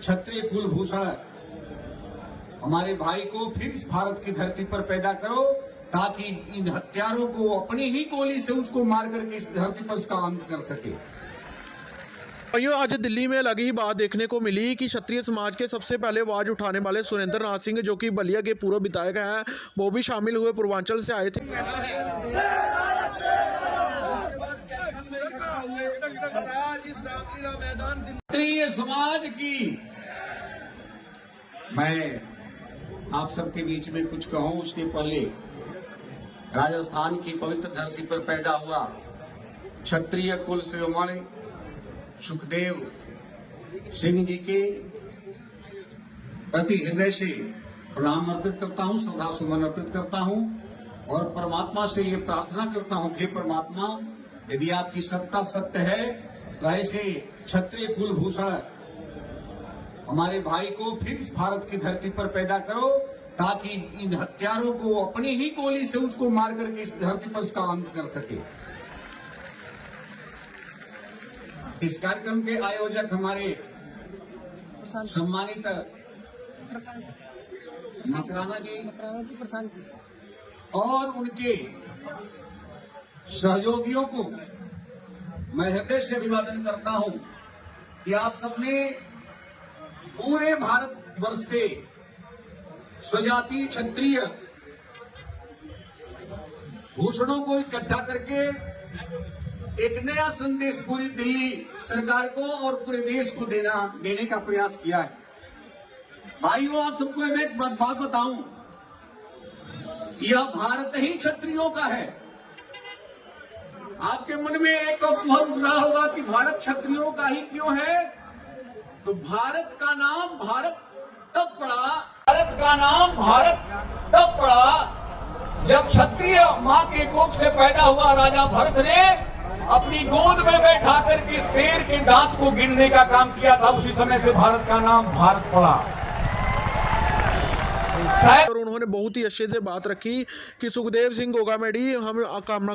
क्षत्रिय कुलभूषण हमारे भाई को फिर इस भारत की धरती पर पैदा करो, ताकि इन हत्यारों को अपनी ही गोली से उसको मार करके इस धरती पर उसका अंत कर सके। भाइयों, आज दिल्ली में अलग ही बात देखने को मिली कि क्षत्रिय समाज के सबसे पहले आवाज उठाने वाले सुरेंद्र नाथ सिंह, जो कि बलिया के पूर्व विधायक हैं, वो भी शामिल हुए, पूर्वांचल से आए थे। क्षत्रिय समाज की मैं आप सबके बीच में कुछ कहूं, उसके पहले राजस्थान की पवित्र धरती पर पैदा हुआ क्षत्रिय कुल शिरोमणि सुखदेव सिंह जी के प्रति हृदय से प्रणाम अर्पित करता हूं, श्रद्धा सुमन अर्पित करता हूं और परमात्मा से ये प्रार्थना करता हूं कि परमात्मा, यदि आपकी सत्ता सत्य है तो ऐसे क्षत्रिय कुलभूषण हमारे भाई को फिर इस भारत की धरती पर पैदा करो, ताकि इन हत्यारों को अपनी ही गोली से उसको मार करके इस धरती पर उसका अंत कर सके। इस कार्यक्रम के आयोजक हमारे सम्मानित मकराना जी प्रशांत जी और उनके सहयोगियों को मैं हृदय से अभिवादन करता हूं कि आप सबने पूरे भारत वर्ष से स्वजातीय क्षत्रिय भूषणों को इकट्ठा करके एक नया संदेश पूरी दिल्ली सरकार को और पूरे देश को देने का प्रयास किया है। भाइयों, आप सबको मैं एक बात बताऊं, यह भारत ही क्षत्रियों का है। आपके मन में एक कुतूहल उठ रहा होगा कि भारत क्षत्रियों का ही क्यों है, तो भारत का नाम भारत तब पड़ा, भारत का नाम भारत तब पड़ा जब क्षत्रिय मां के कोख से पैदा हुआ राजा भरत ने अपनी गोद में बैठा करके शेर के दांत को गिनने का काम किया था। उसी समय से भारत का नाम भारत पड़ा। और उन्होंने बहुत ही अच्छे से बात रखी कि सुखदेव सिंह गोगामेडी हम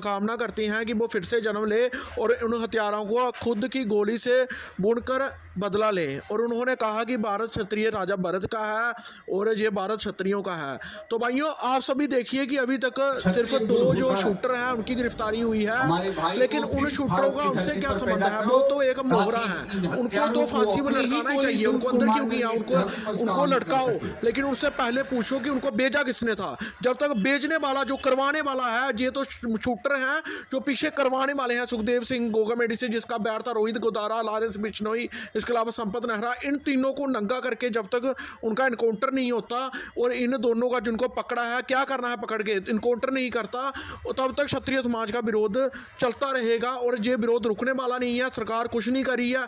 कामना करते हैं कि वो फिर से जन्म ले और उन हत्यारों को खुद की गोली से बुनकर बदला ले। और उन्होंने कहा कि भारत क्षत्रिय राजा भरत का है और ये भारत क्षत्रियों का है। तो भाइयों, आप सभी देखिए कि अभी तक सिर्फ 2 जो शूटर हैं उनकी गिरफ्तारी हुई है, लेकिन उन शूटरों का उनसे क्या संबंध है? वो तो एक मोहरा है, उनको तो फांसी पर लटकाना ही चाहिए। उनको अंदर क्यों किया? उनको लटकाओ, लेकिन उससे पहले पूछो कि उनको बेचा किसने था। जब तक बेचने वाला, जो करवाने वाला है, ये तो शूटर हैं जो पीछे करवाने वाले हैं सुखदेव सिंह गोगामेडी से, जिसका बैर था रोहित गोदारा, लारेंस बिश्नोई, इसके अलावा संपत नेहरा। इन तीनों को नंगा करके जब तक उनका इनकाउंटर नहीं होता और इन दोनों का जिनको पकड़ा है, क्या करना है पकड़ के, इनकाउंटर नहीं करता, तब तक क्षत्रिय समाज का विरोध चलता रहेगा और ये विरोध रुकने वाला नहीं है। सरकार कुछ नहीं कर रही है।